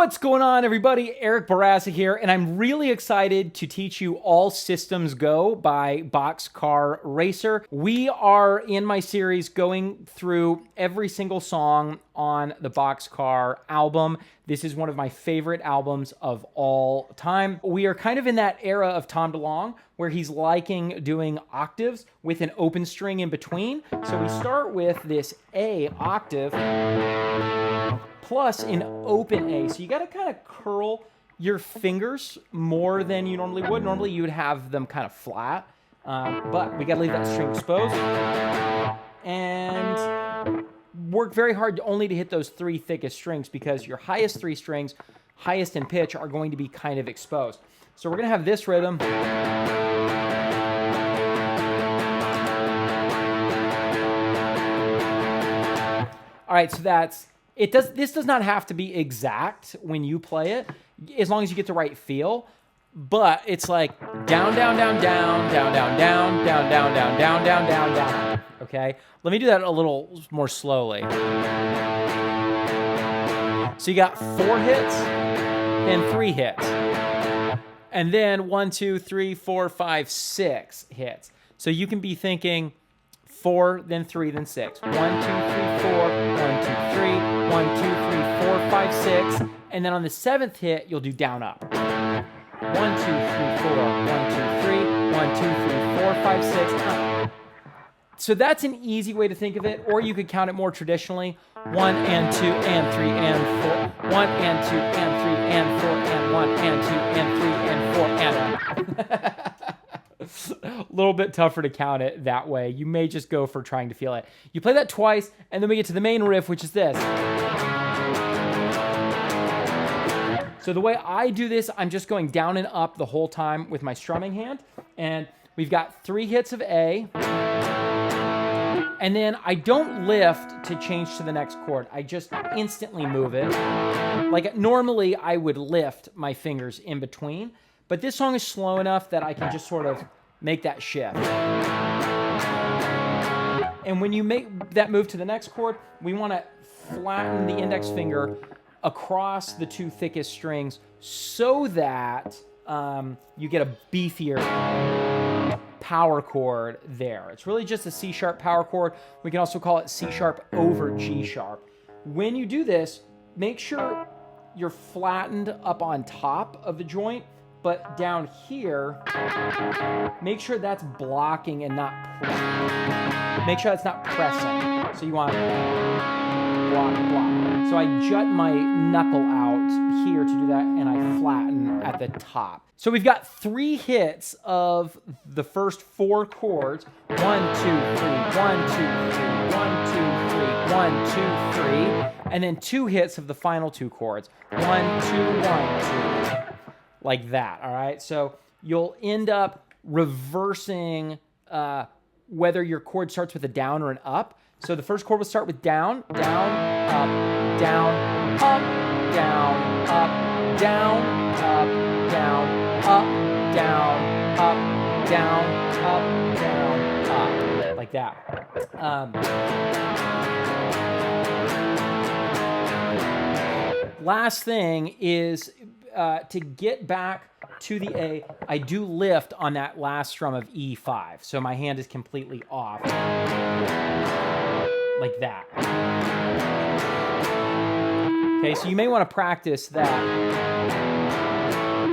What's going on, everybody? Eric Bourassa here, and I'm really excited to teach you All Systems Go by Boxcar Racer. We are in my series going through every single song on the Boxcar album. This is one of my favorite albums of all time. We are kind of in that era of Tom DeLonge where he's liking doing octaves with an open string in between. So we start with this A octave plus an open A. So you got to kind of curl your fingers more than you normally would. Normally you would have them kind of flat, but we got to leave that string exposed and work very hard only to hit those three thickest strings, because your highest three strings, highest in pitch, are going to be kind of exposed. So we're going to have this rhythm. All right, so that's it. This does not have to be exact when you play it, as long as you get the right feel. But it's like down, down, down, down, down, down, down, down, down, down, down, down, down, down. Okay, let me do that a little more slowly. So you got 4 hits and 3 hits, and then 1, 2, 3, 4, 5, 6 hits. So you can be thinking 4, then 3, then 6. 1, 2, 3, 4, 1, 2, 3, 1, 2, 3, 4, 5, 6. And then on the 7th hit, you'll do down up. 1, 2, 3, 4, 1, 2, 3, 1, 2, 3, 4, 5, 6. So that's an easy way to think of it, or you could count it more traditionally. 1 and 2 and 3 and 4. 1 and 2 and 3 and 4 and 1 and 2 and 3 and 4 and a little bit tougher to count it that way. You may just go for trying to feel it. You play that twice, and then we get to the main riff, which is this. So the way I do this, I'm just going down and up the whole time with my strumming hand. And we've got 3 hits of A. And then I don't lift to change to the next chord. I just instantly move it. Like normally I would lift my fingers in between, but this song is slow enough that I can just sort of make that shift. And when you make that move to the next chord, we want to flatten the index finger across the 2 thickest strings so that you get a beefier power chord there. It's really just a C sharp power chord. We can also call it C sharp over G sharp. When you do this, make sure you're flattened up on top of the joint, but down here, make sure that's blocking and not pressing. Make sure that's not pressing. So you want block, block. So I jut my knuckle out here to do that, and I flatten at the top. So we've got 3 hits of the first 4 chords. 1, 2, 3, 1, 2, 3, 1, 2, 3, 1, 2, 3, and then 2 hits of the final 2 chords. 1, 2, 1, 2. Like that, all right? So you'll end up reversing whether your chord starts with a down or an up. So the first chord will start with down, down, up, down, up, down, up, down, up, down, up, down, up, down, up, down, up, like that. Last thing is to get back to the A, I do lift on that last strum of E5. So my hand is completely off. Like that. Okay, so you may want to practice that.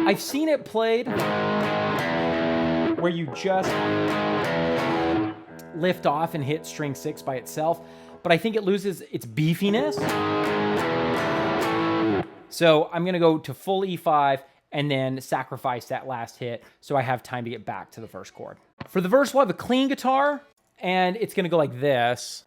I've seen it played where you just lift off and hit string 6 by itself, but I think it loses its beefiness. So I'm going to go to full E5 and then sacrifice that last hit so I have time to get back to the first chord. For the verse, we'll have a clean guitar, and it's going to go like this.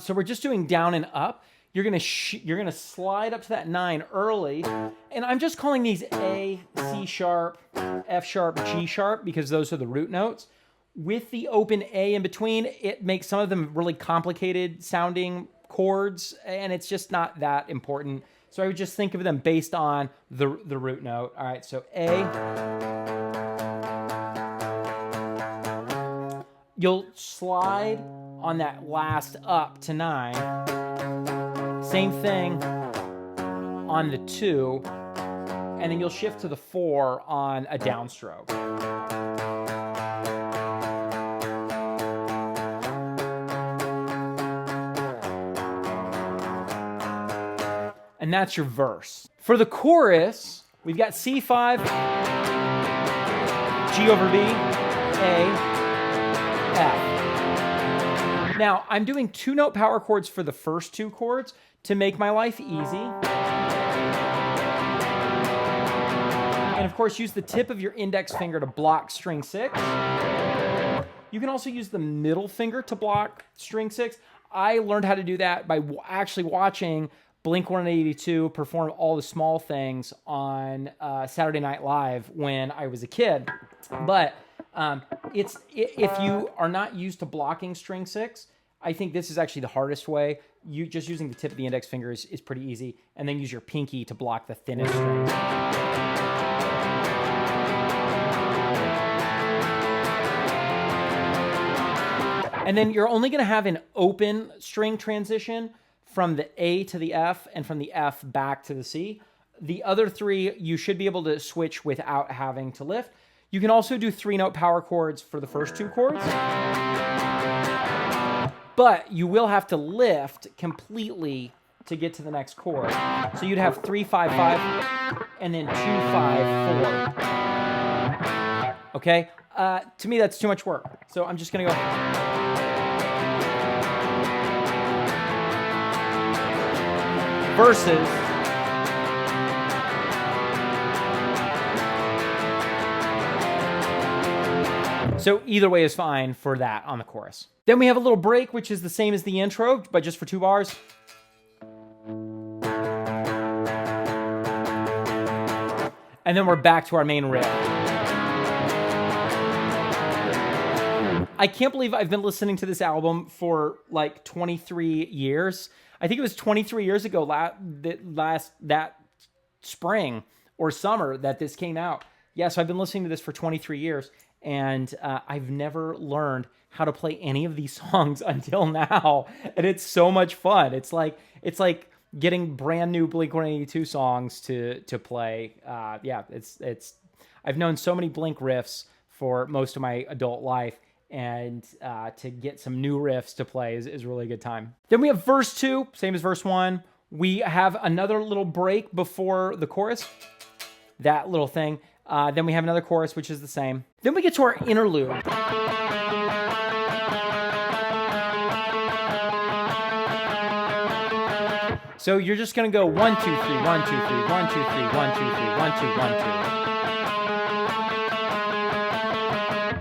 So we're just doing down and up. You're gonna slide up to that 9 early, and I'm just calling these A, C sharp, F sharp, G sharp, because those are the root notes. With the open A in between, it makes some of them really complicated sounding chords, and it's just not that important. So I would just think of them based on the root note. All right, so A. You'll slide on that last up to 9. Same thing on the 2, and then you'll shift to the 4 on a downstroke. And that's your verse. For the chorus, we've got C5, G over B, A, F. Now, I'm doing 2-note power chords for the first 2 chords to make my life easy. And of course, use the tip of your index finger to block string 6. You can also use the middle finger to block string 6. I learned how to do that by actually watching Blink-182 perform All the Small Things on Saturday Night Live when I was a kid. But if you are not used to blocking string 6, I think this is actually the hardest way. You just using the tip of the index finger is pretty easy, and then use your pinky to block the thinnest string. And then you're only going to have an open string transition from the A to the F and from the F back to the C. The other 3, you should be able to switch without having to lift. You can also do 3-note power chords for the first 2 chords. But you will have to lift completely to get to the next chord. So you'd have 3, 5, 5, and then 2, 5, 4. Okay? To me, that's too much work. So I'm just going to go... verses. So either way is fine for that on the chorus. Then we have a little break, which is the same as the intro, but just for 2 bars. And then we're back to our main riff. I can't believe I've been listening to this album for like 23 years. I think it was 23 years ago, that spring or summer that this came out. Yeah, so I've been listening to this for 23 years, and I've never learned how to play any of these songs until now, and it's so much fun. It's like getting brand new Blink-182 songs to play. Yeah, it's. I've known so many Blink riffs for most of my adult life, and to get some new riffs to play is really a good time. Then we have verse 2, same as verse 1. We have another little break before the chorus, that little thing. Then we have another chorus, which is the same. Then we get to our interlude. So you're just gonna go 1, 2, 3, 1, 2, 3, 1, 2, 3, 1, 2, 3, 1, 2, 1, 2.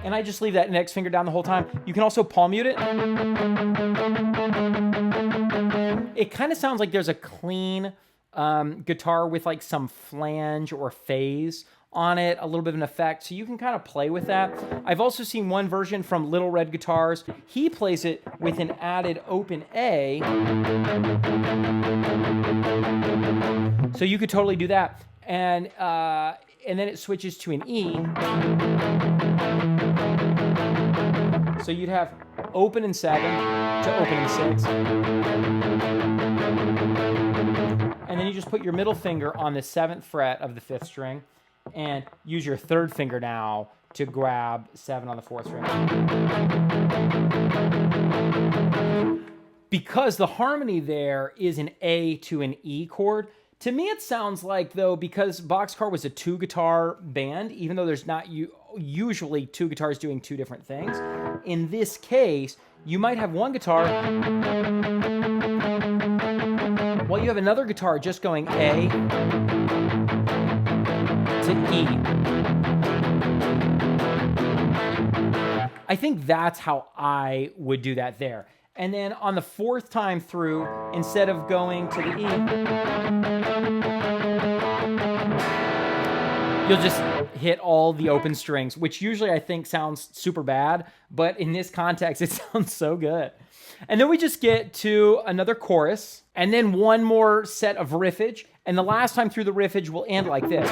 And I just leave that index finger down the whole time. You can also palm mute it. It kind of sounds like there's a clean guitar with like some flange or phase on it, a little bit of an effect, so you can kind of play with that. I've also seen one version from Little Red Guitars. He plays it with an added open A. So you could totally do that. And then it switches to an E. So you'd have open in 7 to open in 6. And then you just put your middle finger on the 7th fret of the 5th string and use your 3rd finger now to grab 7 on the 4th string. Because the harmony there is an A to an E chord, to me it sounds like, though, because Boxcar was a 2-guitar band, even though there's not usually 2 guitars doing 2 different things, in this case, you might have one guitar while you have another guitar just going A to E. I think that's how I would do that there. And then on the 4th time through, instead of going to the E, you'll just hit all the open strings, which usually I think sounds super bad, but in this context, it sounds so good. And then we just get to another chorus, and then one more set of riffage, And the last time through the riffage will end like this.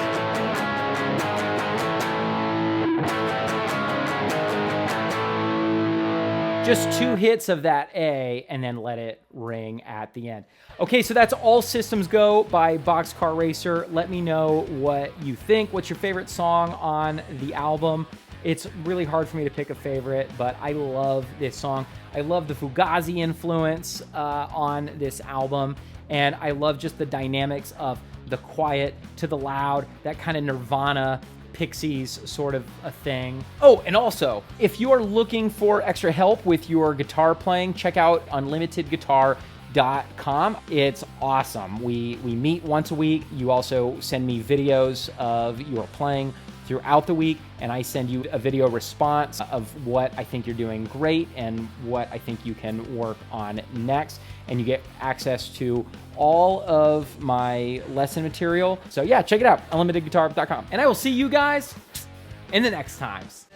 Just 2 hits of that A, and then let it ring at the end. Okay, so that's All Systems Go by Boxcar Racer. Let me know what you think. What's your favorite song on the album? It's really hard for me to pick a favorite, but I love this song. I love the Fugazi influence on this album, and I love just the dynamics of the quiet to the loud, that kind of Nirvana Pixies sort of a thing. Oh, and also, if you are looking for extra help with your guitar playing, check out unlimitedguitar.com. It's awesome. We meet once a week. You also send me videos of your playing throughout the week, and I send you a video response of what I think you're doing great and what I think you can work on next. And you get access to all of my lesson material. So yeah, check it out, unlimitedguitar.com. And I will see you guys in the next times.